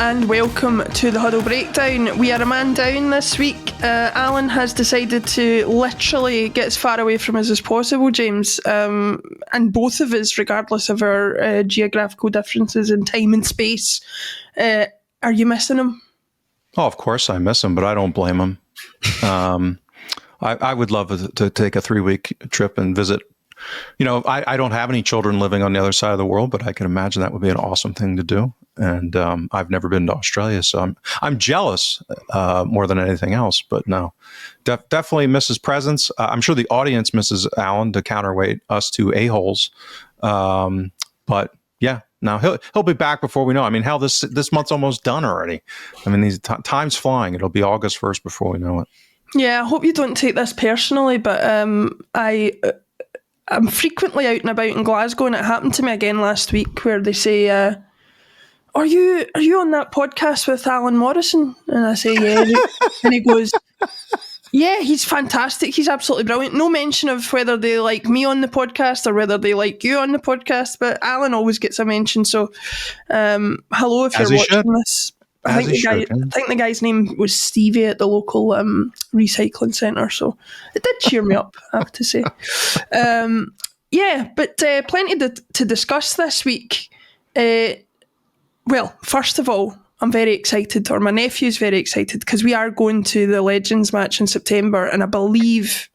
and welcome to the Huddle Breakdown. We are a man down this week. Alan has decided to literally get as far away from us as possible, James, and both of us, regardless of our geographical differences in time and space. Are you missing him? Oh, of course I miss him, but I don't blame him. I would love to take a 3-week trip and visit. I don't have any children living on the other side of the world, but I can imagine that would be an awesome thing to do. And I've never been to Australia, so I'm jealous more than anything else. But no, definitely misses presence. I'm sure the audience misses Alan to counterweight us two a-holes. But yeah, now he'll be back before we know. I mean, hell, this month's almost done already. I mean, these time's flying. It'll be August 1st before we know it. Yeah, I hope you don't take this personally, but I'm frequently out and about in Glasgow, and it happened to me again last week where they say, are you on that podcast with Alan Morrison? And I say, yeah. And he goes, yeah, he's fantastic. He's absolutely brilliant. No mention of whether they like me on the podcast or whether they like you on the podcast, but Alan always gets a mention. So hello if you're watching this. I think the guy's name was Stevie at the local recycling centre, so it did cheer me up, I have to say. But plenty to discuss this week. Well, first of all, I'm very excited, or my nephew's very excited, because we are going to the Legends match in September, and I believe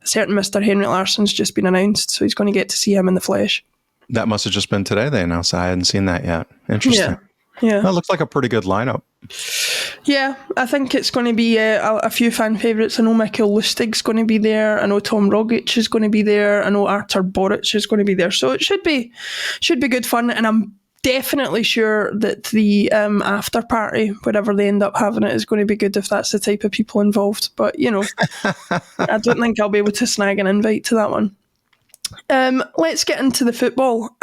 a certain Mr. Henrik Larsson's just been announced, so he's going to get to see him in the flesh. That must have just been today they announced. I hadn't seen that yet. Interesting. Yeah. That looks like a pretty good lineup. Yeah, I think it's going to be a few fan favourites. I know Mikael Lustig's going to be there. I know Tom Rogic is going to be there. I know Artur Boric is going to be there. So it should be good fun. And I'm definitely sure that the after party, wherever they end up having it, is going to be good if that's the type of people involved. But, I don't think I'll be able to snag an invite to that one. Let's get into the football.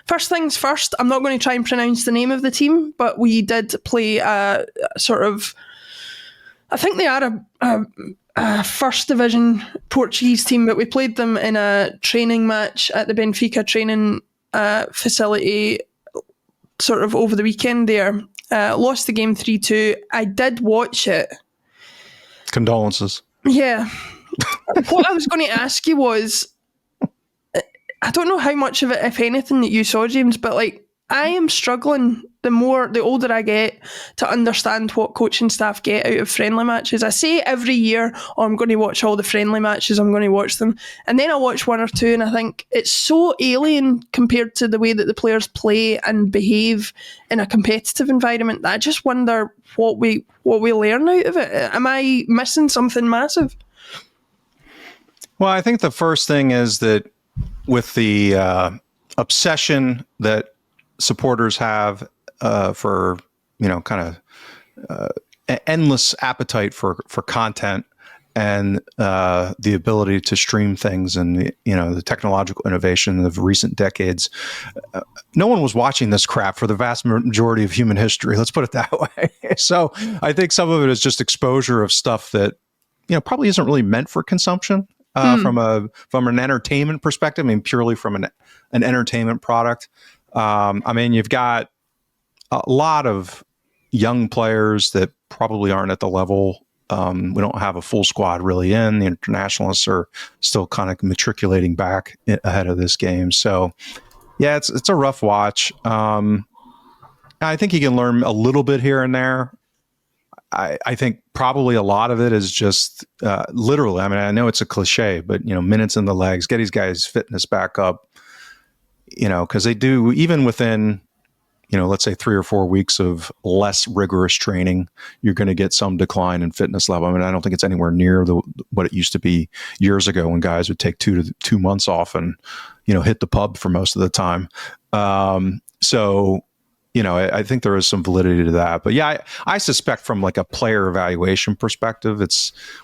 First things first, I'm not going to try and pronounce the name of the team, but we did play a sort of, I think they are a first division Portuguese team, but we played them in a training match at the Benfica training facility sort of over the weekend there. Lost the game 3-2. I did watch it. Condolences. Yeah. What I was going to ask you was, I don't know how much of it, if anything, that you saw, James, but I am struggling the older I get to understand what coaching staff get out of friendly matches. I say every year, I'm going to watch all the friendly matches, I'm going to watch them. And then I watch one or two and I think it's so alien compared to the way that the players play and behave in a competitive environment that I just wonder what we learn out of it. Am I missing something massive? Well, I think the first thing is that with the obsession that supporters have for, endless appetite for content and the ability to stream things and, the technological innovation of recent decades, no one was watching this crap for the vast majority of human history. Let's put it that way. So I think some of it is just exposure of stuff that, probably isn't really meant for consumption. From an entertainment perspective, purely from an entertainment product. You've got a lot of young players that probably aren't at the level. We don't have a full squad really in. The internationalists are still kind of matriculating back ahead of this game. So, yeah, it's a rough watch. I think you can learn a little bit here and there. I think probably a lot of it is just literally, I know it's a cliche, but, minutes in the legs, get these guys' fitness back up, because they do, even within, let's say 3 or 4 weeks of less rigorous training, you're going to get some decline in fitness level. I don't think it's anywhere near what it used to be years ago when guys would take 2 months off and, hit the pub for most of the time. I think there is some validity to that. But yeah, I suspect from a player evaluation perspective,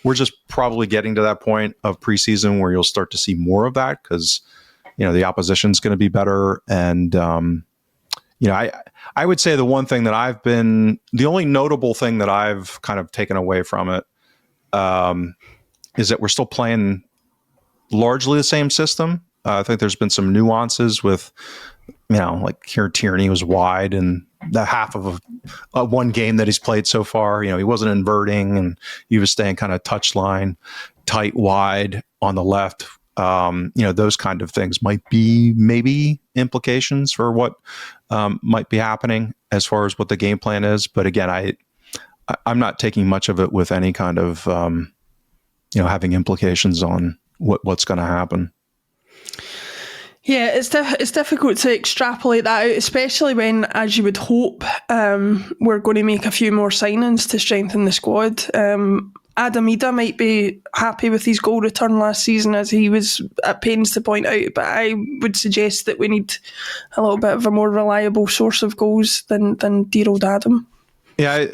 we're just probably getting to that point of preseason where you'll start to see more of that because, the opposition's going to be better. And, I would say the only notable thing that I've kind of taken away from it is that we're still playing largely the same system. I think there's been some nuances with, like here Tierney was wide and the half of a one game that he's played so far, he wasn't inverting and he was staying kind of touchline tight wide on the left. Those kind of things might be maybe implications for what might be happening as far as what the game plan is. But again, I'm not taking much of it with any kind of, having implications on what's going to happen. Yeah, it's difficult to extrapolate that out, especially when, as you would hope, we're going to make a few more signings to strengthen the squad. Adam Ida might be happy with his goal return last season, as he was at pains to point out, but I would suggest that we need a little bit of a more reliable source of goals than dear old Adam. Yeah,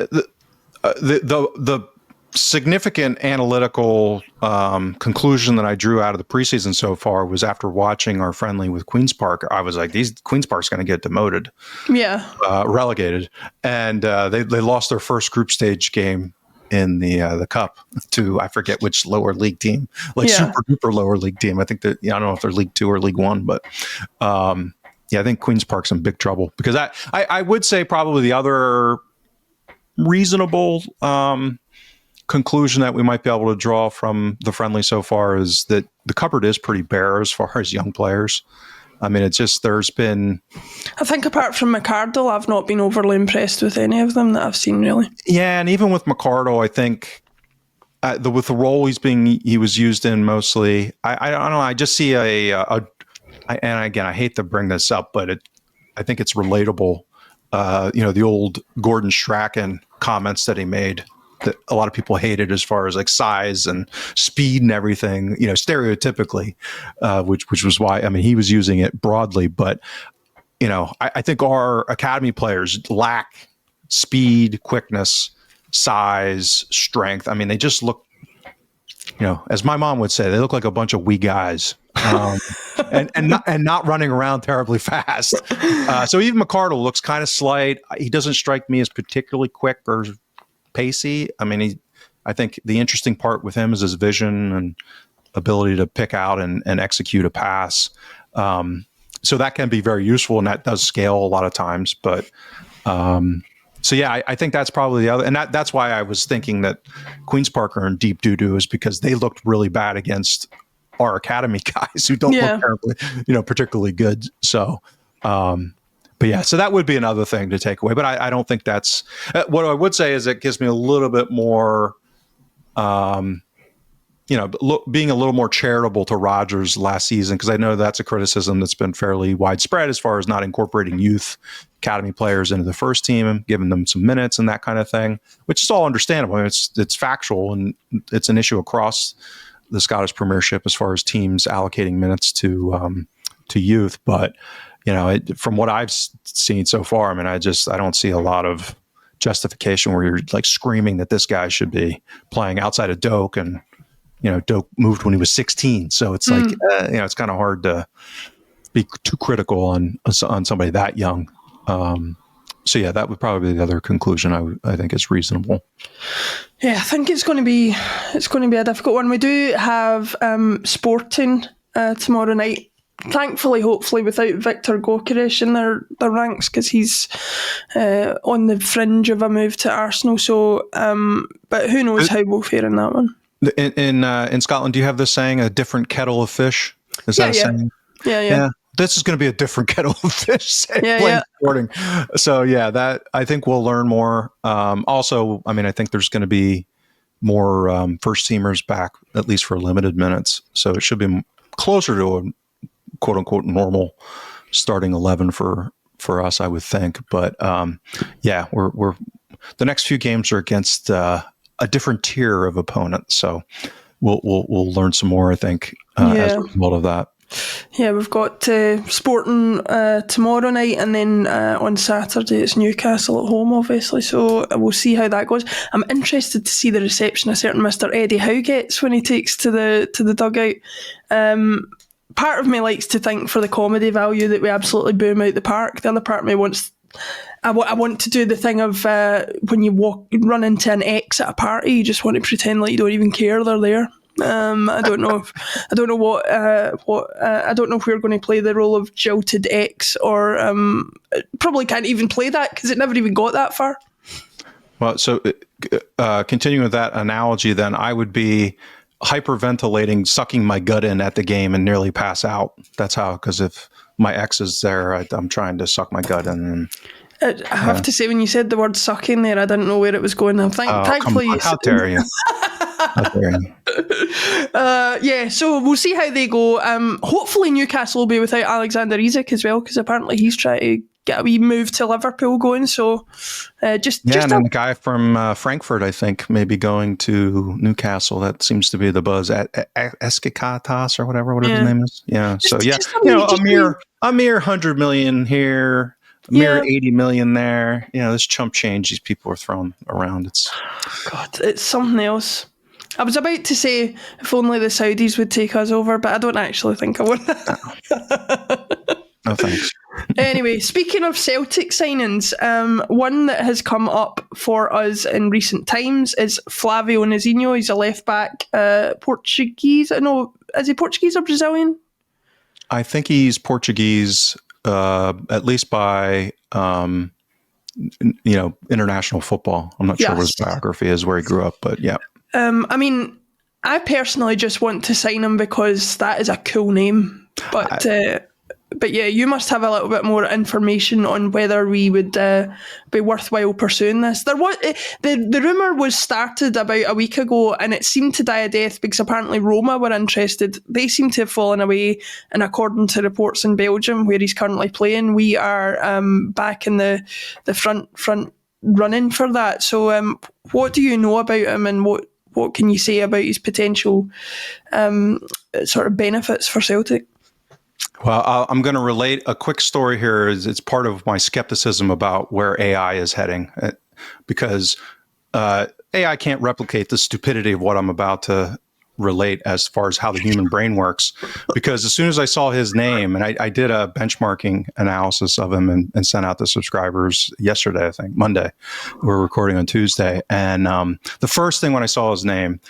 the significant analytical conclusion that I drew out of the preseason so far was after watching our friendly with Queen's Park. I was like, Queen's Park's going to get demoted, relegated, and they lost their first group stage game in the cup to I forget which lower league team, super duper lower league team. I think that I don't know if they're League 2 or League 1, but I think Queen's Park's in big trouble because I would say probably the other reasonable conclusion that we might be able to draw from the friendly so far is that the cupboard is pretty bare as far as young players. I mean, it's just there's been... I think apart from McArdle, I've not been overly impressed with any of them that I've seen, really. Yeah, and even with McArdle, I think with the role he was used in mostly, I don't know, I just see and again, I hate to bring this up, but I think it's relatable. The old Gordon Strachan comments that he made that a lot of people hated as far as like size and speed and everything, stereotypically, which was why, I mean, he was using it broadly, but, I think our academy players lack speed, quickness, size, strength. I mean, they just look, as my mom would say, they look like a bunch of wee guys. And not running around terribly fast. So even McArdle looks kind of slight. He doesn't strike me as particularly quick or pacey. I mean, I think the interesting part with him is his vision and ability to pick out and execute a pass. So that can be very useful, and that does scale a lot of times. But I think that's probably the other, and that's why I was thinking that Queen's Park are in deep doo-doo is because they looked really bad against our academy guys who don't look terribly, particularly good. So, so that would be another thing to take away. But I don't think that's what I would say is it gives me a little bit more, being a little more charitable to Rodgers last season, because I know that's a criticism that's been fairly widespread as far as not incorporating youth academy players into the first team and giving them some minutes and that kind of thing, which is all understandable. I mean, it's factual and it's an issue across the Scottish Premiership as far as teams allocating minutes to youth. But, from what I've seen so far, I mean, I don't see a lot of justification where you're like screaming that this guy should be playing outside of Doak, and, Doak moved when he was 16. So it's like, it's kind of hard to be too critical on somebody that young. That would probably be the other conclusion I think is reasonable. Yeah, I think it's going to be a difficult one. We do have Sporting tomorrow night. Thankfully, hopefully, without Victor Gyökeres in their ranks, because he's on the fringe of a move to Arsenal. So, but who knows how we'll fare in that one. In Scotland, do you have this saying, "A different kettle of fish"? Is that a saying? Yeah. This is going to be a different kettle of fish. Sporting. So that I think we'll learn more. Also, I mean, I think there's going to be more first teamers back, at least for limited minutes. So it should be closer to a quote unquote normal starting 11 for us, I would think. But we're the next few games are against a different tier of opponents. So we'll learn some more, I think, as a result of that. Yeah, we've got Sporting tomorrow night, and then on Saturday it's Newcastle at home, obviously. So we'll see how that goes. I'm interested to see the reception a certain Mr. Eddie Howe gets when he takes to the dugout. Part of me likes to think for the comedy value that we absolutely boom out the park. The other part of me wants... I want to do the thing of when you run into an ex at a party, you just want to pretend like you don't even care they're there. I don't know I don't know what I don't know if we're going to play the role of jilted ex, or probably can't even play that because it never even got that far. Well, so continuing with that analogy, then I would be hyperventilating, sucking my gut in at the game and nearly pass out. That's how, because if my ex is there, I'm trying to suck my gut in. And, I have to say, when you said the word sucking there, I didn't know where it was going. Thankfully, come on, how dare you? How dare you? Yeah, so we'll see how they go. Hopefully Newcastle will be without Alexander Isak as well, because apparently he's trying to get a wee move to Liverpool going. So and then the guy from Frankfurt, I think, may be going to Newcastle. That seems to be the buzz. At Eskikatas or whatever his name is. Yeah. A mere 100 million here. A mere 80 million there. This chump change these people are throwing around. It's something else. I was about to say, if only the Saudis would take us over, but I don't actually think I would. No thanks. Anyway, speaking of Celtic signings, one that has come up for us in recent times is Flavio Nazinho. He's a left back, Portuguese. No, is he Portuguese or Brazilian? I think he's Portuguese, at least by international football. I'm not sure what his biography is, where he grew up, but yeah. I mean, I personally just want to sign him because that is a cool name. But yeah, you must have a little bit more information on whether we would be worthwhile pursuing this. The rumour was started about a week ago, and it seemed to die a death because apparently Roma were interested. They seem to have fallen away, and according to reports in Belgium, where he's currently playing, we are back in the front running for that. So what do you know about him, and what can you say about his potential sort of benefits for Celtic? Well, I'm going to relate a quick story here. It's part of my skepticism about where AI is heading, because AI can't replicate the stupidity of what I'm about to relate as far as how the human brain works. Because as soon as I saw his name, and I did a benchmarking analysis of him and sent out to subscribers yesterday, I think, Monday. We're recording on Tuesday. And the first thing when I saw his name,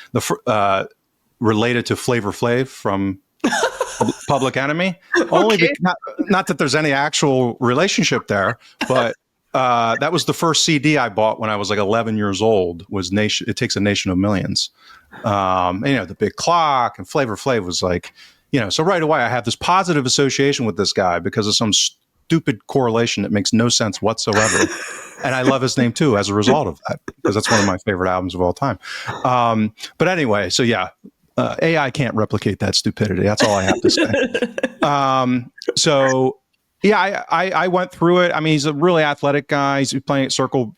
related to Flavor Flav from Public Enemy, only not that there's any actual relationship there, but that was the first CD I bought when I was like 11 years old. Was It Takes a Nation of Millions, the big clock, and Flavor Flav was like, so right away I have this positive association with this guy because of some stupid correlation that makes no sense whatsoever. And I love his name too as a result of that, because that's one of my favorite albums of all time. But anyway, so yeah. AI can't replicate that stupidity. That's all I have to say. I went through it. I mean, he's a really athletic guy. He's playing at Cercle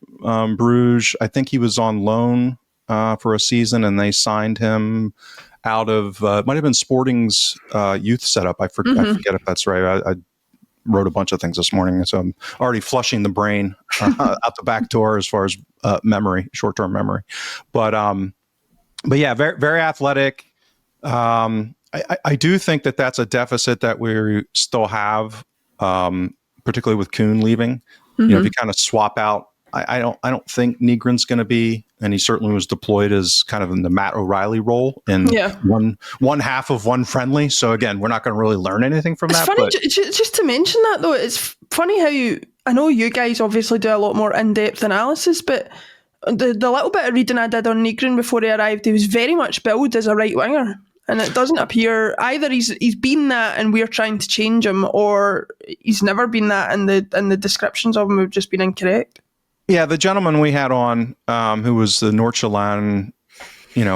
Bruges. I think he was on loan for a season, and they signed him out of might have been Sporting's youth setup. I forget if that's right. I wrote a bunch of things this morning, so I'm already flushing the brain out the back door as far as short-term memory. But yeah, very, very athletic. I do think that that's a deficit that we still have, particularly with Kuhn leaving. If you kind of swap out, I don't think Nygren's going to be, and he certainly was deployed as kind of in the Matt O'Reilly role in one half of one friendly. So again, we're not going to really learn anything from that. It's funny, just to mention that though, it's funny how I know you guys obviously do a lot more in-depth analysis, but the little bit of reading I did on Nygren before he arrived, he was very much billed as a right winger. And it doesn't appear either he's been that and we're trying to change him, or he's never been that and the descriptions of him have just been incorrect. Yeah, the gentleman we had on, who was the Nordsjælland,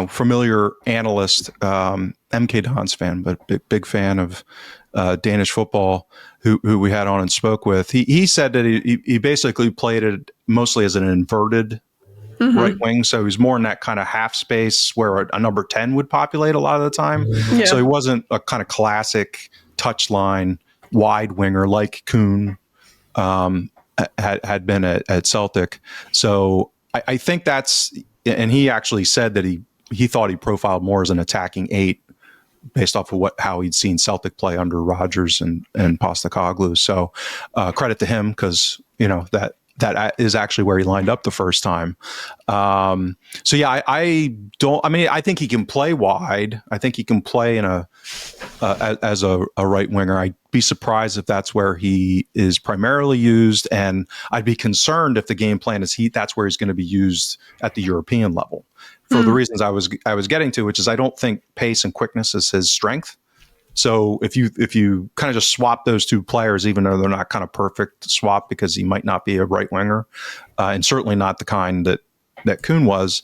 familiar analyst, MK Dons fan, but big fan of Danish football, who we had on and spoke with, he said that he basically played it mostly as an inverted right wing, so he's more in that kind of half space where a number 10 would populate a lot of the time. So he wasn't a kind of classic touchline wide winger like Kuhn had been at Celtic. So I think that's, and he actually said that he thought he profiled more as an attacking 8 based off of how he'd seen Celtic play under Rodgers and Postecoglou. So credit to him, because that that is actually where he lined up the first time. So yeah, I don't. I mean, I think he can play wide. I think he can play in as a right winger. I'd be surprised if that's where he is primarily used, and I'd be concerned if the game plan is that's where he's going to be used at the European level for the reasons I was getting to, which is I don't think pace and quickness is his strength. So if you kind of just swap those two players, even though they're not kind of perfect swap because he might not be a right winger, and certainly not the kind that Kuhn was,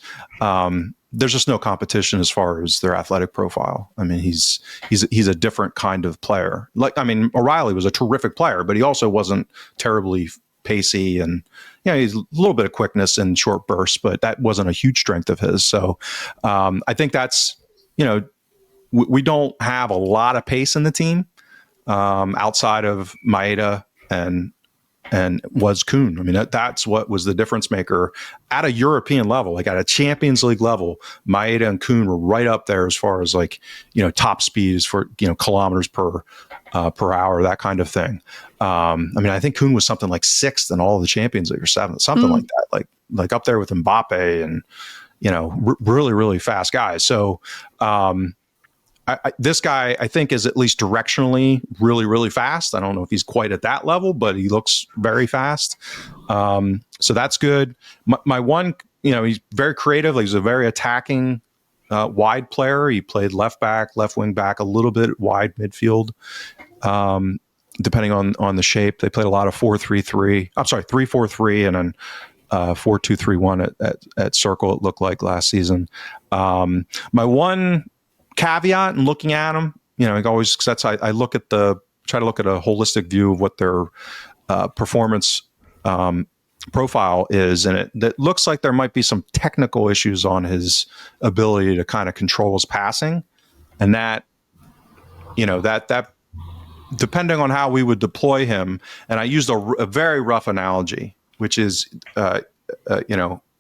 there's just no competition as far as their athletic profile. I mean, he's a different kind of player. Like, I mean, O'Reilly was a terrific player, but he also wasn't terribly pacey, and he's a little bit of quickness and short bursts, but that wasn't a huge strength of his. So I think that's, we don't have a lot of pace in the team outside of Maeda and was Kuhn. I mean, that's what was the difference maker at a European level, like at a Champions League level. Maeda and Kuhn were right up there as far as top speeds for kilometers per hour, that kind of thing. I mean, I think Kuhn was something like 6th in all of the Champions League or 7th, something like that, like up there with Mbappe and really, really fast guys. So. This guy, I think, is at least directionally really, really fast. I don't know if he's quite at that level, but he looks very fast. So that's good. My one, he's very creative. He's a very attacking wide player. He played left back, left wing back, a little bit wide midfield, depending on the shape. They played a lot of 4-3-3. I'm sorry, 3-4-3, and then 4-2-3-1 at Circle. It looked like last season. My one caveat in looking at them, I always, cause I try to look at a holistic view of what their performance profile is, and it looks like there might be some technical issues on his ability to kind of control his passing, and that depending on how we would deploy him, and I used a very rough analogy, which is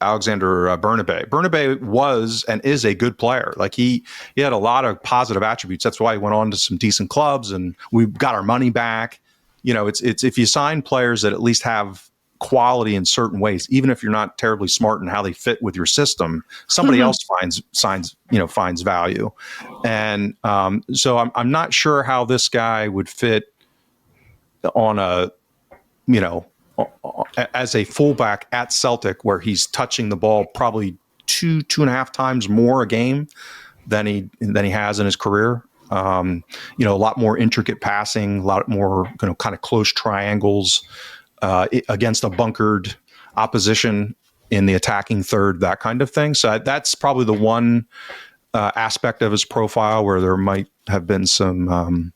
Alexander Bernabé. Bernabé was and is a good player. Like he had a lot of positive attributes. That's why he went on to some decent clubs, and we got our money back. It's if you sign players that at least have quality in certain ways, even if you're not terribly smart in how they fit with your system, somebody else finds value. And so I'm not sure how this guy would fit on as a fullback at Celtic, where he's touching the ball probably 2.5 times more a game than he has in his career. A lot more intricate passing, a lot more kind of close triangles against a bunkered opposition in the attacking third, that kind of thing. So that's probably the one aspect of his profile where there might have been some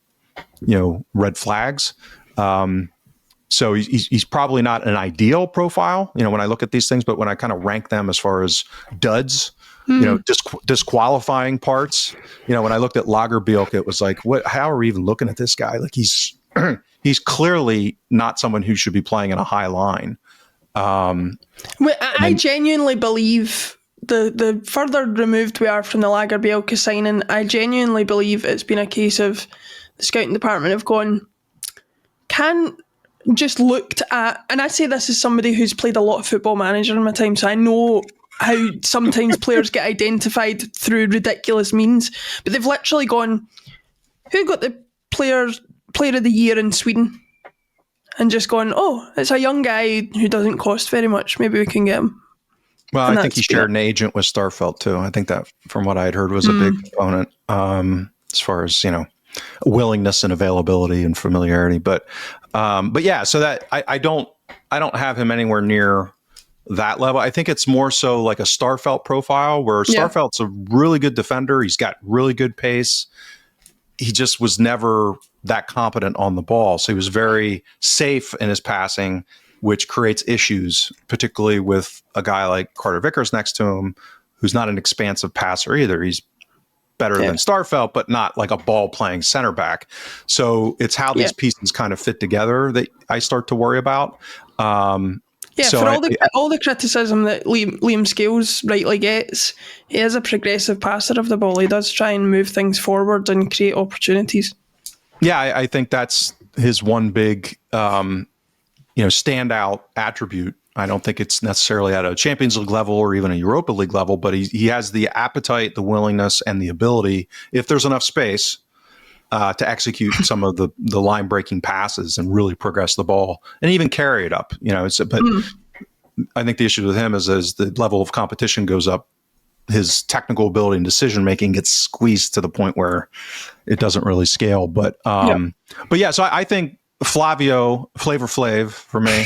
red flags. So he's probably not an ideal profile, when I look at these things, but when I kind of rank them as far as duds, disqualifying parts, when I looked at Lagerbielke, it was like, how are we even looking at this guy? Like he's clearly not someone who should be playing in a high line. I genuinely believe the further removed we are from the Lagerbielke signing, I genuinely believe it's been a case of the scouting department have gone, just looked at, and I say this as somebody who's played a lot of Football Manager in my time, so I know how sometimes players get identified through ridiculous means, but they've literally gone, who got the player of the year in Sweden? And just gone, oh, it's a young guy who doesn't cost very much, maybe we can get him. Well, I think he shared an agent with Starfelt too. I think that, from what I had heard, was a big component as far as willingness and availability and familiarity. But yeah, so that I don't have him anywhere near that level. I think it's more so like a Starfelt profile, where Starfelt's a really good defender. He's got really good pace. He just was never that competent on the ball. So he was very safe in his passing, which creates issues, particularly with a guy like Carter Vickers next to him, who's not an expansive passer either. He's better than Starfelt, but not like a ball playing center back. So it's how these pieces kind of fit together that I start to worry about. So for all the criticism that Liam Scales rightly gets, he is a progressive passer of the ball. He does try and move things forward and create opportunities. Yeah, I think that's his one big, standout attribute I don't think it's necessarily at a Champions League level or even a Europa League level, but he has the appetite, the willingness, and the ability, if there's enough space, to execute some of the line breaking passes and really progress the ball and even carry it up. But I think the issue with him is as the level of competition goes up, his technical ability and decision making gets squeezed to the point where it doesn't really scale. But so I think Flavio, Flavor Flav for me.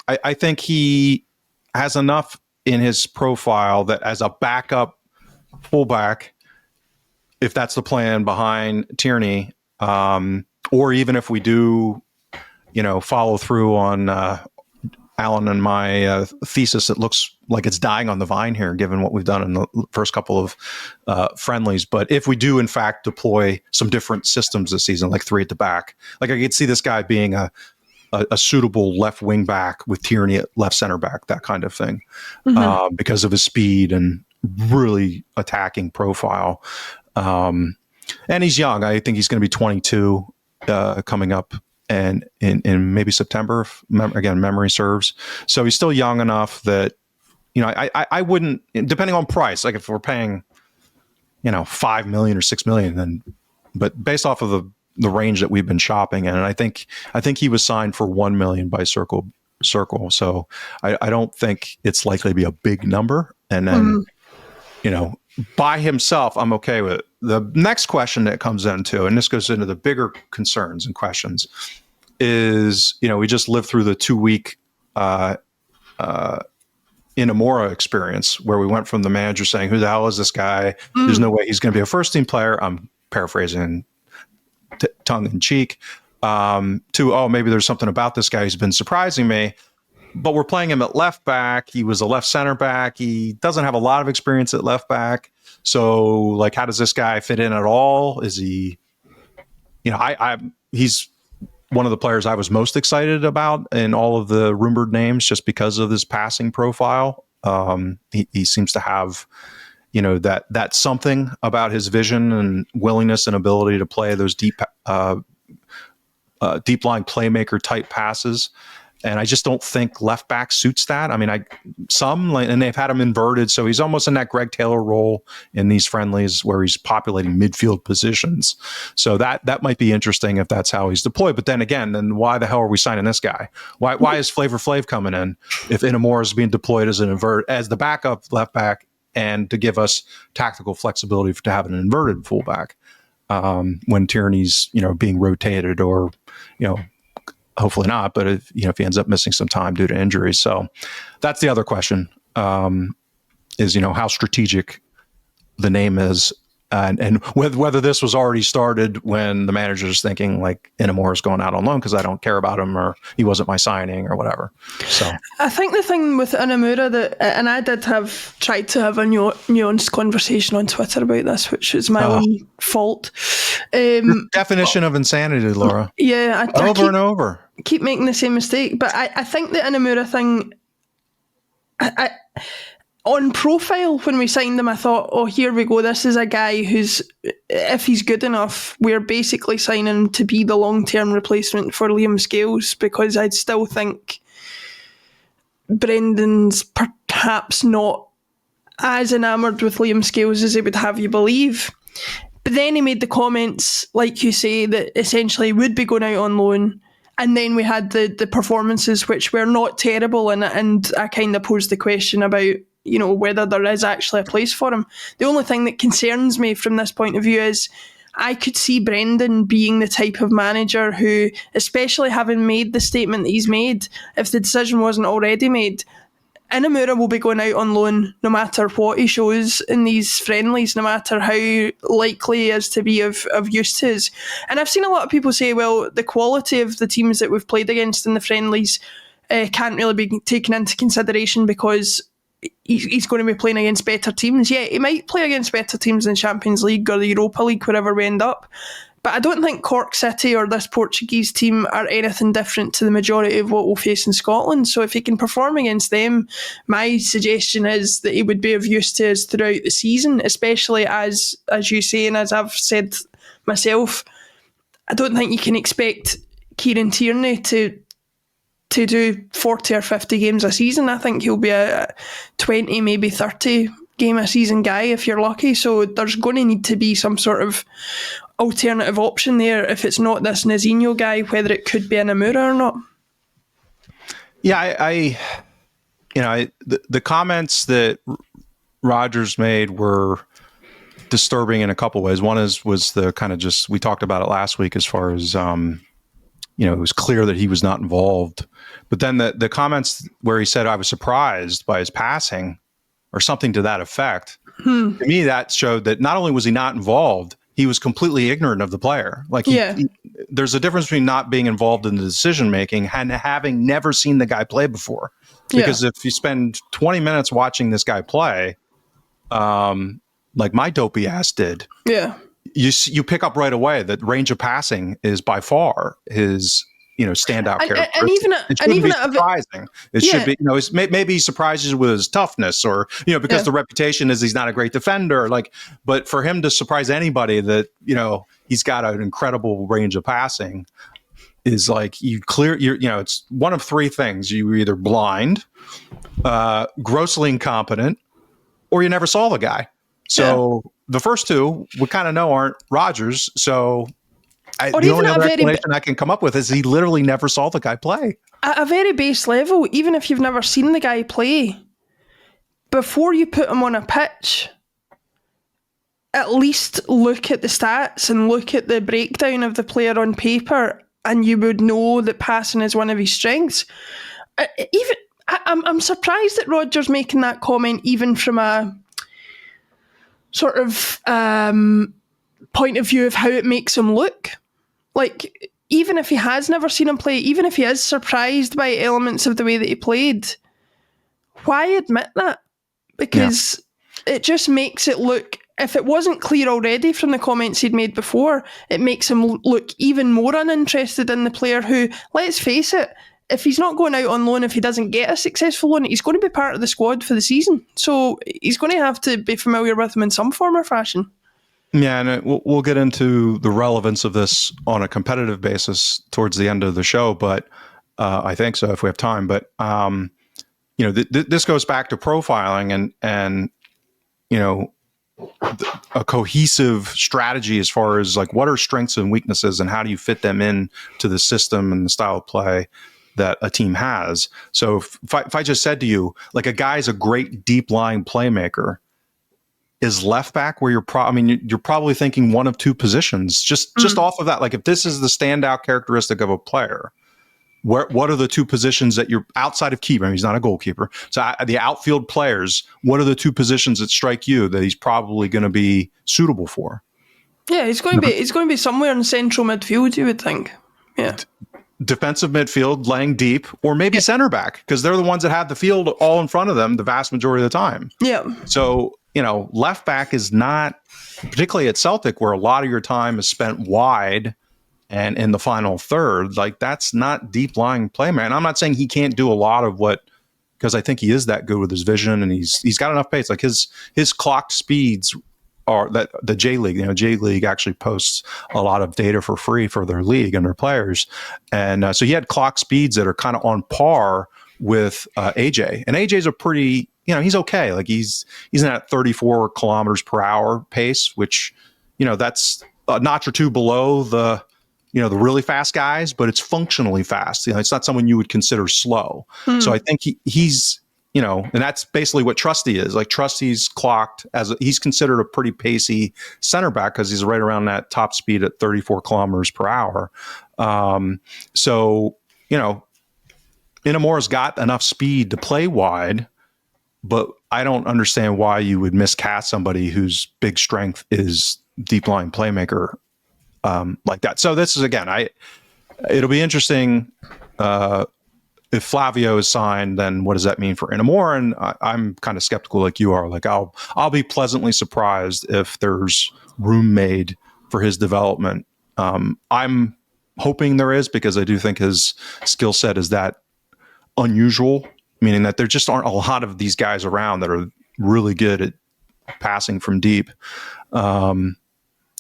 I think he has enough in his profile that as a backup fullback, if that's the plan behind Tierney, or even if we do, follow through on Alan and my thesis, it looks like it's dying on the vine here, given what we've done in the first couple of friendlies. But if we do, in fact, deploy some different systems this season, like 3 at the back, like I could see this guy being a suitable left wing back with Tierney at left center back, that kind of thing, because of his speed and really attacking profile. And he's young. I think he's going to be 22 coming up and in maybe September, if memory serves. So he's still young enough that, I wouldn't, depending on price, like if we're paying, 5 million or 6 million, but based off of the range that we've been shopping in, and I think he was signed for 1 million by Circle. So I don't think it's likely to be a big number. And then, by himself, I'm okay with it. The next question that comes into, and this goes into the bigger concerns and questions, is, we just lived through the 2-week Inamora experience where we went from the manager saying, who the hell is this guy? There's no way he's going to be a first team player. I'm paraphrasing tongue in cheek, to, maybe there's something about this guy who's been surprising me. But we're playing him at left back. He was a left center back. He doesn't have a lot of experience at left back. So, like, how does this guy fit in at all? Is he, he's one of the players I was most excited about in all of the rumored names, just because of his passing profile. He seems to have, that something about his vision and willingness and ability to play those deep line playmaker type passes. And I just don't think left back suits that. I mean, and they've had him inverted. So he's almost in that Greg Taylor role in these friendlies where he's populating midfield positions. So that might be interesting if that's how he's deployed. But then again, why the hell are we signing this guy? Why is Flavor Flav coming in if Inamora is being deployed as as the backup left back and to give us tactical flexibility to have an inverted fullback when Tierney's, being rotated or, hopefully not, but if he ends up missing some time due to injuries. So that's the other question, is, how strategic the name is, and whether this was already started when the manager's thinking like Inamora is going out on loan because I don't care about him or he wasn't my signing or whatever. So I think the thing with Inamora and I did tried to have a nuanced conversation on Twitter about this, which is my own fault. Definition of insanity, Laura. Yeah, and over. Keep making the same mistake, but I think the Inamora thing, I on profile, when we signed him, I thought, here we go. This is a guy who's, if he's good enough, we're basically signing him to be the long-term replacement for Liam Scales, because I'd still think Brendan's perhaps not as enamoured with Liam Scales as he would have you believe. But then he made the comments, like you say, that essentially would be going out on loan. And then we had the performances, which were not terrible. And I kind of posed the question about, whether there is actually a place for him. The only thing that concerns me from this point of view is I could see Brendan being the type of manager who, especially having made the statement that he's made, if the decision wasn't already made, Inamora will be going out on loan no matter what he shows in these friendlies, no matter how likely he is to be of use to us. And I've seen a lot of people say, well, the quality of the teams that we've played against in the friendlies can't really be taken into consideration because he's going to be playing against better teams. Yeah, he might play against better teams in the Champions League or the Europa League, wherever we end up. But I don't think Cork City or this Portuguese team are anything different to the majority of what we'll face in Scotland. So if he can perform against them, my suggestion is that he would be of use to us throughout the season, especially as you say, and as I've said myself, I don't think you can expect Kieran Tierney to to do 40 or 50 games a season. I think he'll be a 20, maybe 30 game a season guy if you're lucky. So there's going to need to be some sort of alternative option there if it's not this Nazinho guy, whether it could be Inamora or not. Yeah, the comments that Rodgers made were disturbing in a couple ways. One was the kind of just, we talked about it last week as far as, it was clear that he was not involved. But then the comments where he said, I was surprised by his passing or something to that effect. To me, that showed that not only was he not involved, he was completely ignorant of the player. Like, there's a difference between not being involved in the decision making and having never seen the guy play before. Because if you spend 20 minutes watching this guy play, like my dopey ass did, you pick up right away that range of passing is by far his standout character. And even it shouldn't be surprising. It should be, maybe he surprises you with his toughness, or because the reputation is he's not a great defender. But for him to surprise anybody that he's got an incredible range of passing is like it's one of three things: you were either blind, grossly incompetent, or you never saw the guy. So the first two we kind of know aren't Rodgers. So the only other explanation I can come up with is he literally never saw the guy play. At a very base level, even if you've never seen the guy play, before you put him on a pitch, at least look at the stats and look at the breakdown of the player on paper, and you would know that passing is one of his strengths. I'm surprised that Rodgers making that comment, even from a sort of point of view of how it makes him look. Like, even if he has never seen him play, even if he is surprised by elements of the way that he played, why admit that? Because it just makes it look, if it wasn't clear already from the comments he'd made before, it makes him look even more uninterested in the player who, let's face it, if he's not going out on loan, if he doesn't get a successful loan, he's going to be part of the squad for the season. So he's going to have to be familiar with him in some form or fashion. Yeah, and we'll get into the relevance of this on a competitive basis towards the end of the show, but I think so if we have time. But this goes back to profiling and a cohesive strategy as far as like what are strengths and weaknesses and how do you fit them in to the system and the style of play that a team has. So if I just said to you, like, a guy's a great deep lying playmaker, is left back where you're probably thinking one of two positions just off of that. Like, if this is the standout characteristic of a player, what are the two positions that you're outside of keeper? I mean, he's not a goalkeeper. So the outfield players, what are the two positions that strike you that he's probably going to be suitable for? Yeah, he's going to be somewhere in central midfield, you would think. Yeah. Defensive midfield, laying deep, or maybe center back, because they're the ones that have the field all in front of them the vast majority of the time. Yeah. So, left back is not, particularly at Celtic, where a lot of your time is spent wide and in the final third, like, that's not deep lying play, man. I'm not saying he can't do a lot of what, because I think he is that good with his vision and he's got enough pace. Like, his clocked speeds are that the J League, J League actually posts a lot of data for free for their league and their players. And so he had clock speeds that are kind of on par with AJ, and AJ's a pretty, he's okay. Like, he's in that 34 kilometers per hour pace, which, that's a notch or two below the really fast guys, but it's functionally fast. It's not someone you would consider slow. So I think he's, and that's basically what Trusty is. Like, Trusty's clocked he's considered a pretty pacey center back because he's right around that top speed at 34 kilometers per hour. So, Inamora's got enough speed to play wide, but I don't understand why you would miscast somebody whose big strength is deep line playmaker like that. So this is, again, it'll be interesting if Flavio is signed, then what does that mean for Inamora? And I'm kind of skeptical like you are. Like, I'll be pleasantly surprised if there's room made for his development. I'm hoping there is, because I do think his skill set is that unusual, meaning that there just aren't a lot of these guys around that are really good at passing from deep.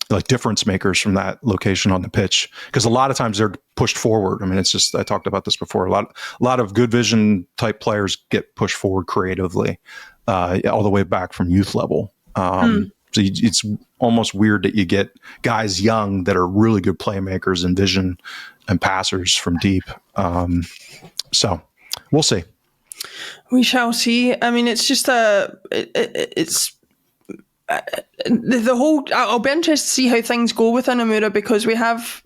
like difference makers from that location on the pitch, because a lot of times they're pushed forward. I mean, it's just, I talked about this before. A lot of good vision type players get pushed forward creatively, all the way back from youth level. So it's almost weird that you get guys young that are really good playmakers and vision and passers from deep. So we'll see. We shall see. I mean, it's just it's the whole. I'll be interested to see how things go with Inamora, because we have,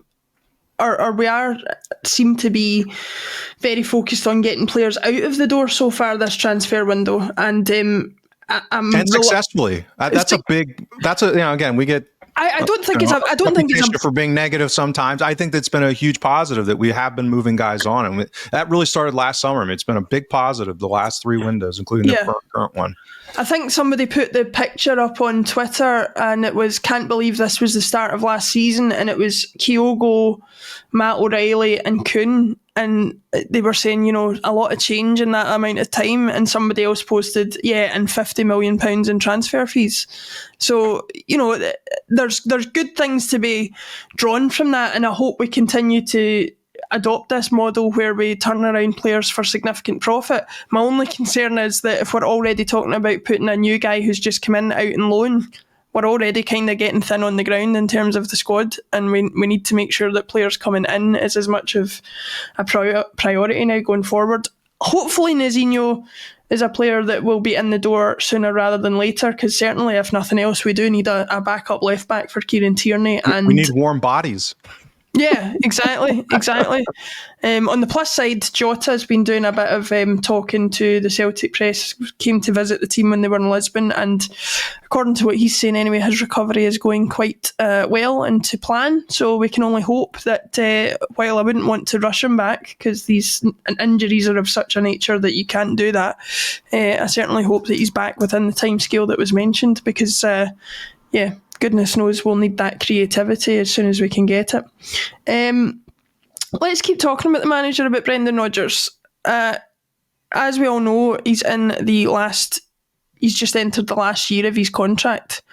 or we seem to be very focused on getting players out of the door so far this transfer window, and successfully. Again, we get. I don't think it's for being negative sometimes. I think that's been a huge positive that we have been moving guys on, and that really started last summer. I mean, it's been a big positive the last 3 windows, including the current one. I think somebody put the picture up on Twitter, and it was, can't believe this was the start of last season, and it was Kyogo, Matt O'Reilly and Kuhn, and they were saying, a lot of change in that amount of time, and somebody else posted, and £50 million in transfer fees. So, there's good things to be drawn from that, and I hope we continue to adopt this model where we turn around players for significant profit. My only concern is that if we're already talking about putting a new guy who's just come in out on loan, we're already kind of getting thin on the ground in terms of the squad, and we need to make sure that players coming in is as much of a priority now going forward. Hopefully Nazinho is a player that will be in the door sooner rather than later, because certainly, if nothing else, we do need a backup left back for Kieran Tierney. And we need warm bodies. Yeah, exactly. On the plus side, Jota's been doing a bit of talking to the Celtic press, came to visit the team when they were in Lisbon, and according to what he's saying anyway, his recovery is going quite well and to plan, so we can only hope that while I wouldn't want to rush him back, because these injuries are of such a nature that you can't do that, I certainly hope that he's back within the timescale that was mentioned, because goodness knows we'll need that creativity as soon as we can get it. Let's keep talking about the manager, about Brendan Rodgers. As we all know, he's just entered the last year of his contract.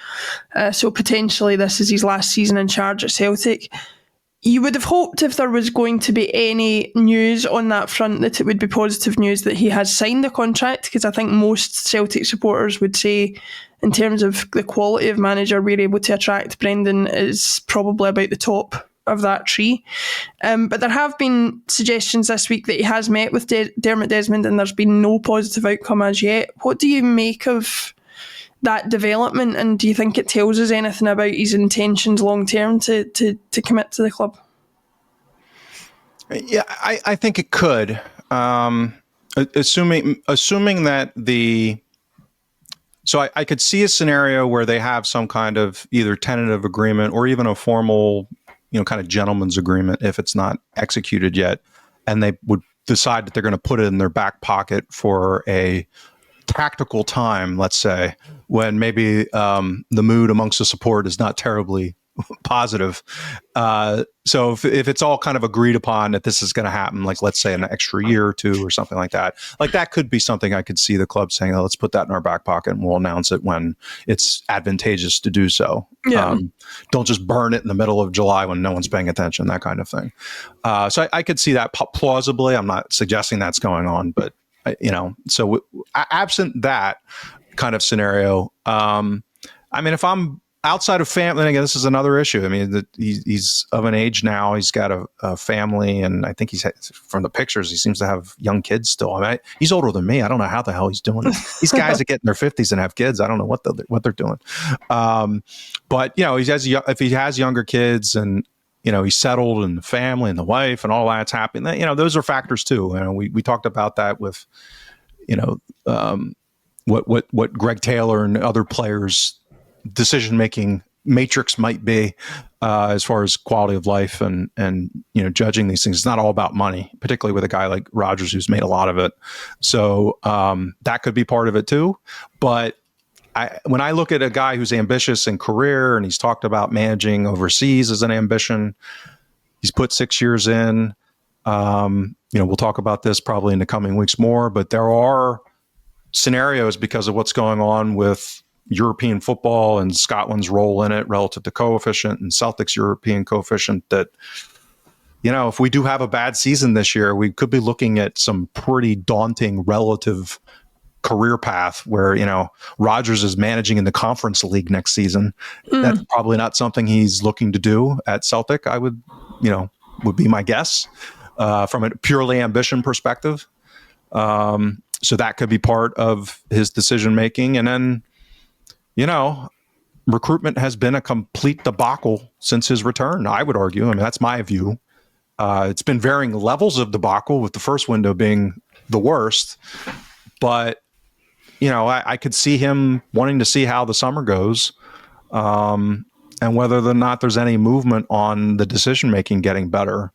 So potentially this is his last season in charge at Celtic. You would have hoped, if there was going to be any news on that front, that it would be positive news that he has signed the contract, because I think most Celtic supporters would say, in terms of the quality of manager we're able to attract, Brendan is probably about the top of that tree. But there have been suggestions this week that he has met with Dermot Desmond, and there's been no positive outcome as yet. What do you make of that development, and do you think it tells us anything about his intentions long term to commit to the club? Yeah, I think it could, assuming that So I could see a scenario where they have some kind of either tentative agreement or even a formal, kind of gentleman's agreement if it's not executed yet, and they would decide that they're going to put it in their back pocket for a tactical time, let's say, when maybe the mood amongst the support is not terribly positive. So if it's all kind of agreed upon that this is going to happen, like let's say an extra year or two or something like that could be something I could see the club saying, let's put that in our back pocket and we'll announce it when it's advantageous to do so. Yeah. Don't just burn it in the middle of July when no one's paying attention, that kind of thing. So I could see that plausibly. I'm not suggesting that's going on, but so absent that kind of scenario, if I'm outside of family, and again, this is another issue. I mean, he's of an age now. He's got a family, and I think from the pictures, he seems to have young kids still. I mean, he's older than me. I don't know how the hell he's doing it. These guys that get in their 50s and have kids, I don't know what they're doing. But if he has younger kids, and he's settled, and the family and the wife and all that's happening, those are factors too. We talked about that with what Greg Taylor and other players' decision-making matrix might be as far as quality of life and judging these things. It's not all about money, particularly with a guy like Rodgers who's made a lot of it. So that could be part of it too. But when I look at a guy who's ambitious in career, and he's talked about managing overseas as an ambition, he's put 6 years in. We'll talk about this probably in the coming weeks more, but there are scenarios because of what's going on with European football and Scotland's role in it relative to coefficient and Celtic's European coefficient, that, if we do have a bad season this year, we could be looking at some pretty daunting relative career path where, Rodgers is managing in the Conference League next season. That's probably not something he's looking to do at Celtic, I would be my guess, from a purely ambition perspective. So that could be part of his decision making. And then, recruitment has been a complete debacle since his return, I would argue. I mean, that's my view. It's been varying levels of debacle, with the first window being the worst. But, I could see him wanting to see how the summer goes, and whether or not there's any movement on the decision making getting better.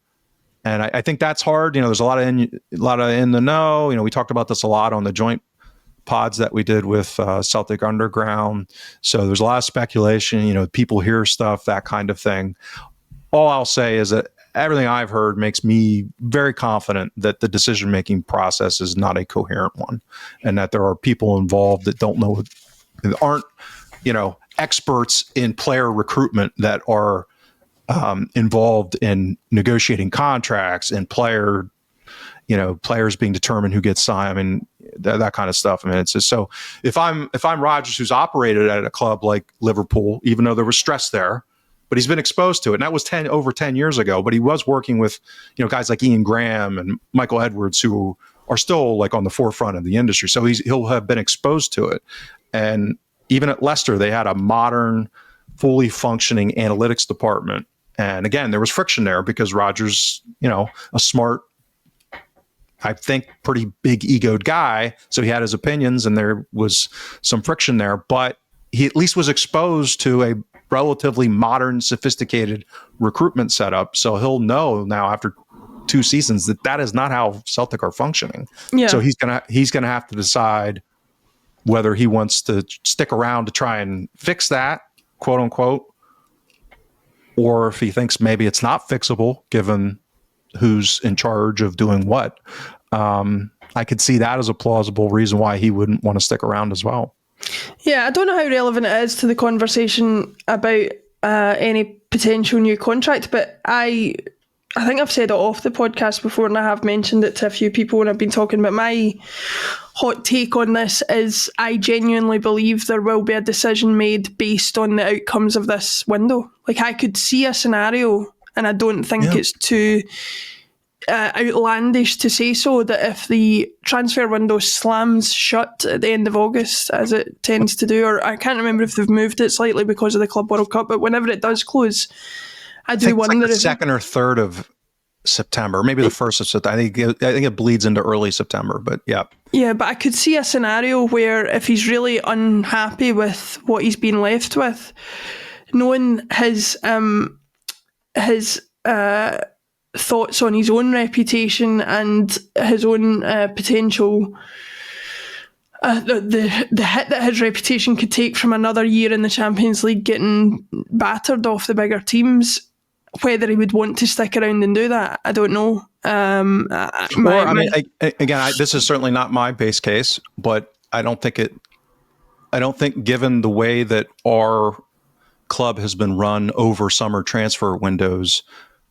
And I think that's hard. There's a lot of in the know. We talked about this a lot on the joint pods that we did with Celtic Underground. So there's a lot of speculation. People hear stuff, that kind of thing. All I'll say is that everything I've heard makes me very confident that the decision-making process is not a coherent one, and that there are people involved that don't know, that aren't, experts in player recruitment, that are involved in negotiating contracts and players being determined who gets signed. I mean, that kind of stuff. I mean, it's just, so if I'm Rodgers, who's operated at a club like Liverpool, even though there was stress there, but he's been exposed to it. And that was over 10 years ago, but he was working with, guys like Ian Graham and Michael Edwards, who are still like on the forefront of the industry. So he'll have been exposed to it. And even at Leicester, they had a modern, fully functioning analytics department. And again, there was friction there because Rodgers, a smart, I think, pretty big egoed guy. So he had his opinions and there was some friction there, but he at least was exposed to a relatively modern, sophisticated recruitment setup. So he'll know now after 2 seasons that is not how Celtic are functioning. Yeah. So he's gonna have to decide whether he wants to stick around to try and fix that, quote unquote, or if he thinks maybe it's not fixable given who's in charge of doing what. I could see that as a plausible reason why he wouldn't want to stick around as well. Yeah, I don't know how relevant it is to the conversation about any potential new contract, but I think I've said it off the podcast before, and I have mentioned it to a few people when I've been talking about my hot take on this is I genuinely believe there will be a decision made based on the outcomes of this window. Like, I could see a scenario, and I don't think it's too outlandish to say so, that if the transfer window slams shut at the end of August, as it tends to do, or I can't remember if they've moved it slightly because of the Club World Cup, but whenever it does close, I do wonder like the second or third of September, maybe the first of September. I think it bleeds into early September, but yeah. Yeah, but I could see a scenario where if he's really unhappy with what he's been left with, knowing his thoughts on his own reputation and his own potential, the hit that his reputation could take from another year in the Champions League getting battered off the bigger teams, whether he would want to stick around and do that, I don't know. This is certainly not my base case, but I don't think given the way that our club has been run over summer transfer windows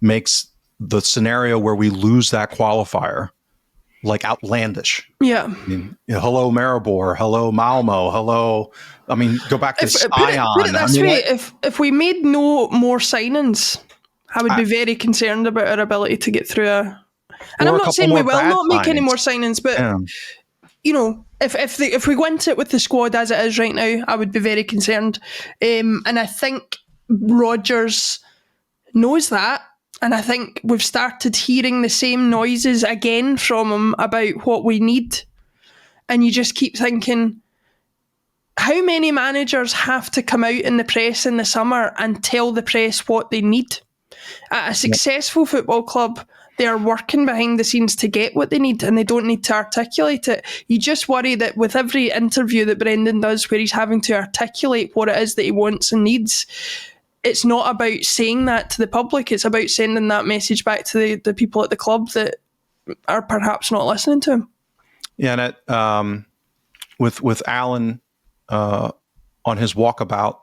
makes the scenario where we lose that qualifier like outlandish. Yeah. I mean, hello Maribor, hello Malmo, hello. I mean, go back to Sion. Put it this way, if we made no more signings, I would be very concerned about our ability to get through and I'm not saying we will not make any more signings, but if we go into it with the squad as it is right now, I would be very concerned. And I think Rodgers knows that. And I think we've started hearing the same noises again from him about what we need. And you just keep thinking, how many managers have to come out in the press in the summer and tell the press what they need? At a successful football club, they are working behind the scenes to get what they need, and they don't need to articulate it. You just worry that with every interview that Brendan does where he's having to articulate what it is that he wants and needs, it's not about saying that to the public, it's about sending that message back to the people at the club that are perhaps not listening to him. Yeah, and with Alan on his walkabout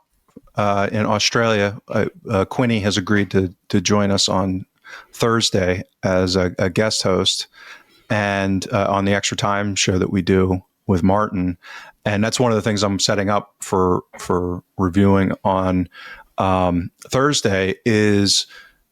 in Australia. Quinny has agreed to join us on Thursday as a guest host, and on the Extra Time show that we do with Martin. And that's one of the things I'm setting up for reviewing on Thursday is,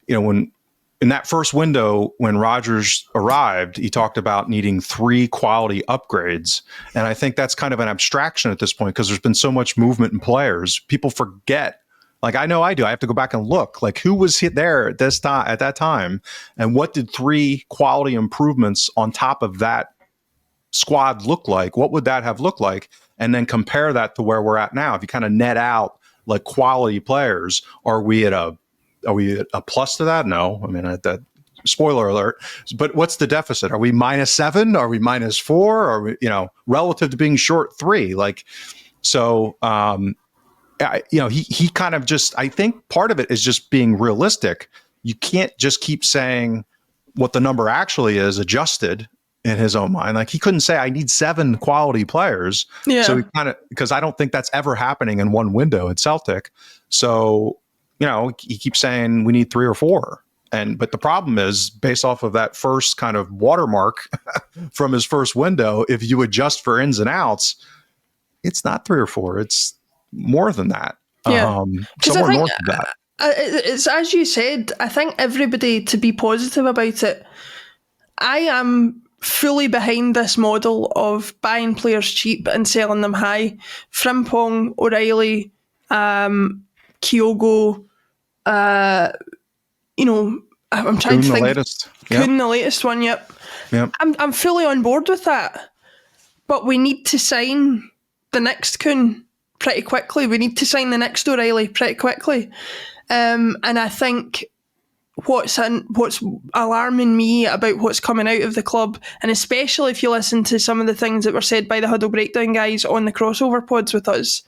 when in that first window, when Rodgers arrived, he talked about needing 3 quality upgrades. And I think that's kind of an abstraction at this point because there's been so much movement in players. People forget. Like, I know I do. I have to go back and look. Like, who was there at that time, and what did 3 quality improvements on top of that squad look like? What would that have looked like? And then compare that to where we're at now. If you kind of net out like quality players, are we at a plus to that? No. I mean, that spoiler alert. But what's the deficit? Are we -7? Are we -4? Are we, relative to being short 3? Like, so, he kind of just, I think part of it is just being realistic. You can't just keep saying what the number actually is adjusted in his own mind. Like, he couldn't say, I need 7 quality players. Yeah. So he because I don't think that's ever happening in one window at Celtic. So, he keeps saying we need 3 or 4. But the problem is, based off of that first kind of watermark from his first window, if you adjust for ins and outs, it's not 3 or 4. It's more than that. Yeah. Somewhere north of that. It's as you said, I think everybody, to be positive about it, I am fully behind this model of buying players cheap and selling them high. Frimpong, O'Reilly, Kyogo, I'm trying to think. The latest. Kuhn, the latest one, yep. I'm fully on board with that. But we need to sign the next Kuhn pretty quickly. We need to sign the next O'Reilly pretty quickly. And I think what's alarming me about what's coming out of the club, and especially if you listen to some of the things that were said by the Huddle Breakdown guys on the crossover pods with us,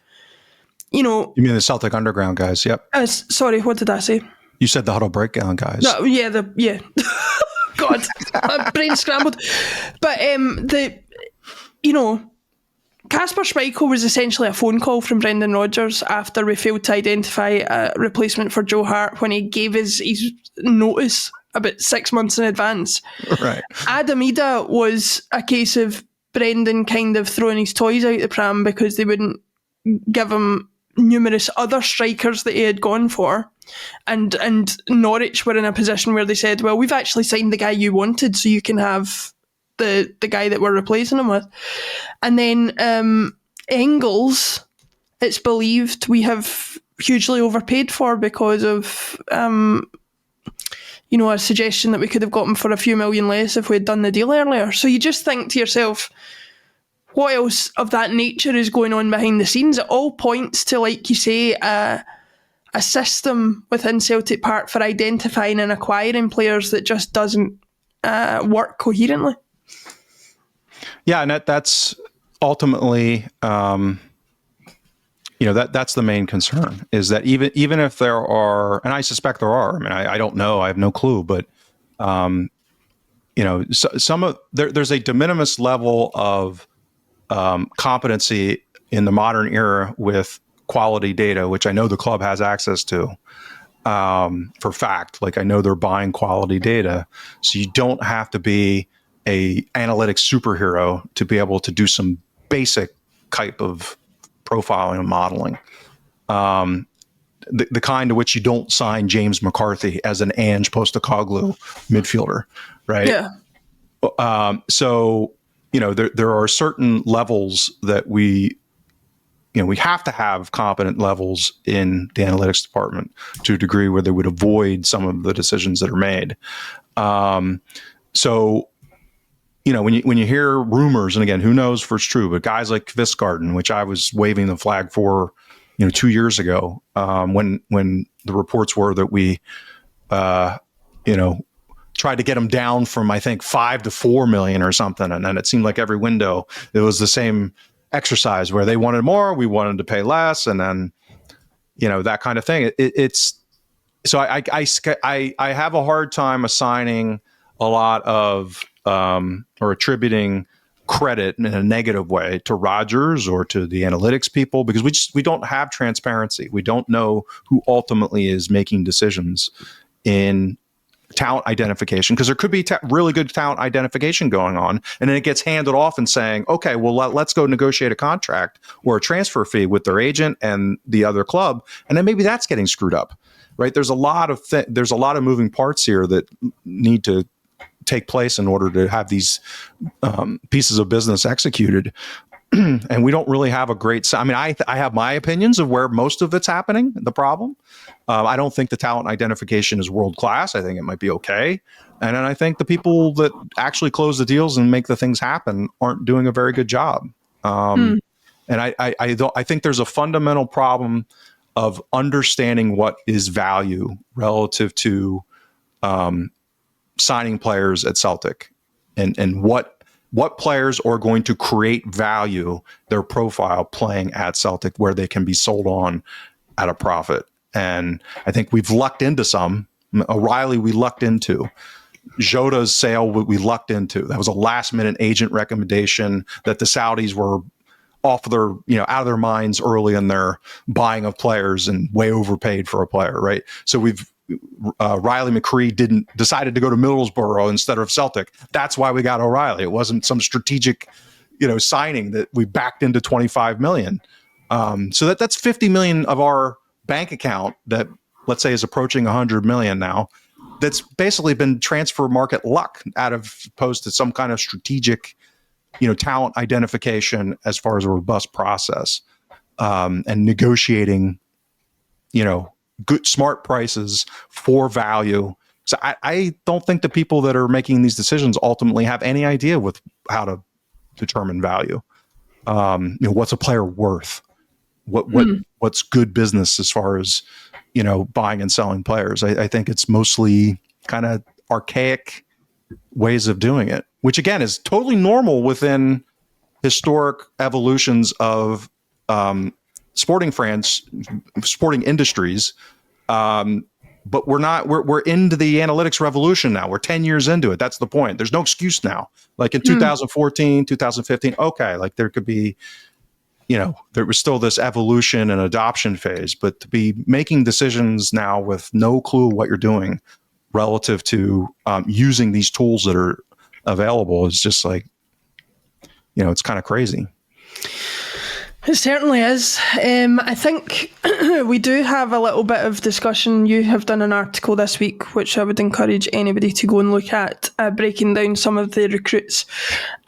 You mean the Celtic Underground guys? Yep. Sorry, what did I say? You said the Huddle Breakdown guys. No, yeah. God, my brain scrambled. But Kasper Schmeichel was essentially a phone call from Brendan Rodgers after we failed to identify a replacement for Joe Hart when he gave his notice about 6 months in advance. Right. Adam Ida was a case of Brendan kind of throwing his toys out the pram because they wouldn't give him numerous other strikers that he had gone for. And Norwich were in a position where they said, well, we've actually signed the guy you wanted, so you can have the guy that we're replacing him with. And then Engels, it's believed we have hugely overpaid for because of a suggestion that we could have got him for a few million less if we had done the deal earlier. So you just think to yourself, what else of that nature is going on behind the scenes? It all points to, like you say, a system within Celtic Park for identifying and acquiring players that just doesn't work coherently. Yeah, and that's ultimately, that's the main concern, is that even if there are, and I suspect there are, I mean, I don't know, I have no clue, but there's a de minimis level of competency in the modern era with quality data, which I know the club has access to for fact. Like, I know they're buying quality data, so you don't have to be a analytics superhero to be able to do some basic type of profiling and modeling. The kind to which you don't sign James McCarthy as an Ange Postecoglou midfielder, right? Yeah. So there are certain levels that we have to have competent levels in the analytics department to a degree where they would avoid some of the decisions that are made. When you hear rumors, and again, who knows if it's true, but guys like Kvistgarden, which I was waving the flag for, 2 years ago, when the reports were that we, tried to get him down from, I think, 5 to 4 million or something. And then it seemed like every window, it was the same exercise where they wanted more, we wanted to pay less. And then, that kind of thing. So I have a hard time assigning a lot of, or attributing credit in a negative way to Rodgers or to the analytics people, because we don't have transparency. We don't know who ultimately is making decisions in talent identification, because there could be really good talent identification going on, and then it gets handed off and saying, okay, well, let's go negotiate a contract or a transfer fee with their agent and the other club, and then maybe that's getting screwed up, right? There's a lot of moving parts here that need to take place in order to have these pieces of business executed. And we don't really have a great. I mean, I have my opinions of where most of it's happening. The problem, I don't think the talent identification is world class. I think it might be okay, and then I think the people that actually close the deals and make the things happen aren't doing a very good job. And I think there's a fundamental problem of understanding what is value relative to signing players at Celtic, and what players are going to create value, their profile playing at Celtic, where they can be sold on at a profit. And I think we've lucked into some. O'Reilly, we lucked into. Jota's sale, we lucked into. That was a last-minute agent recommendation that the Saudis were off their, out of their minds early in their buying of players and way overpaid for a player, right? So Riley McCree decided to go to Middlesbrough instead of Celtic. That's why we got O'Reilly. It wasn't some strategic, signing that we backed into 25 million. So that's 50 million of our bank account that, let's say, is approaching 100 million now. That's basically been transfer market luck, opposed to some kind of strategic, talent identification as far as a robust process, and negotiating, good, smart prices for value. So I don't think the people that are making these decisions ultimately have any idea with how to determine value. What's a player worth? What's good business as far as, buying and selling players? I think it's mostly kind of archaic ways of doing it, which again is totally normal within historic evolutions of sporting industries. But we're into the analytics revolution now. We're 10 years into it. That's the point. There's no excuse now. Like in 2014, 2015, okay, like there could be, there was still this evolution and adoption phase, but to be making decisions now with no clue what you're doing relative to using these tools that are available is just like, it's kind of crazy. It certainly is. I think we do have a little bit of discussion. You have done an article this week, which I would encourage anybody to go and look at, breaking down some of the recruits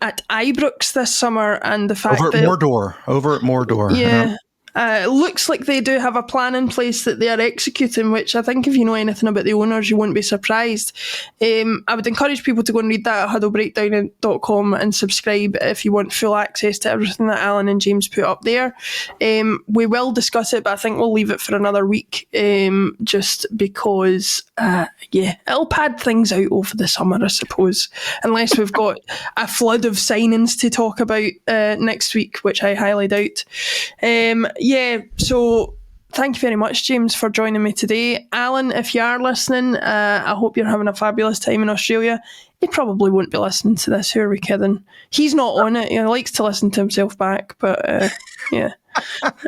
at Ibrox this summer and the fact that over at Mordor. Yeah. It looks like they do have a plan in place that they are executing, which I think if you know anything about the owners, you won't be surprised. I would encourage people to go and read that at huddlebreakdown.com and subscribe if you want full access to everything that Alan and James put up there. We will discuss it, but I think we'll leave it for another week, just because, it'll pad things out over the summer, I suppose, unless we've got a flood of signings to talk about next week, which I highly doubt. So thank you very much, James, for joining me today. Alan, if you are listening, I hope you're having a fabulous time in Australia. He probably won't be listening to this. Who are we kidding? He's not on it. He likes to listen to himself back, but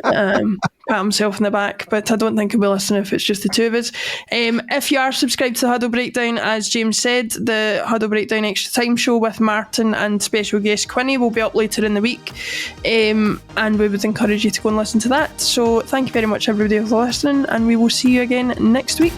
pat himself in the back. But I don't think he'll be listening if it's just the two of us. If you are subscribed to the Huddle Breakdown, as James said, the Huddle Breakdown Extra Time show with Martin and special guest Quinny will be up later in the week, and we would encourage you to go and listen to that. So thank you very much, everybody, for listening, and we will see you again next week.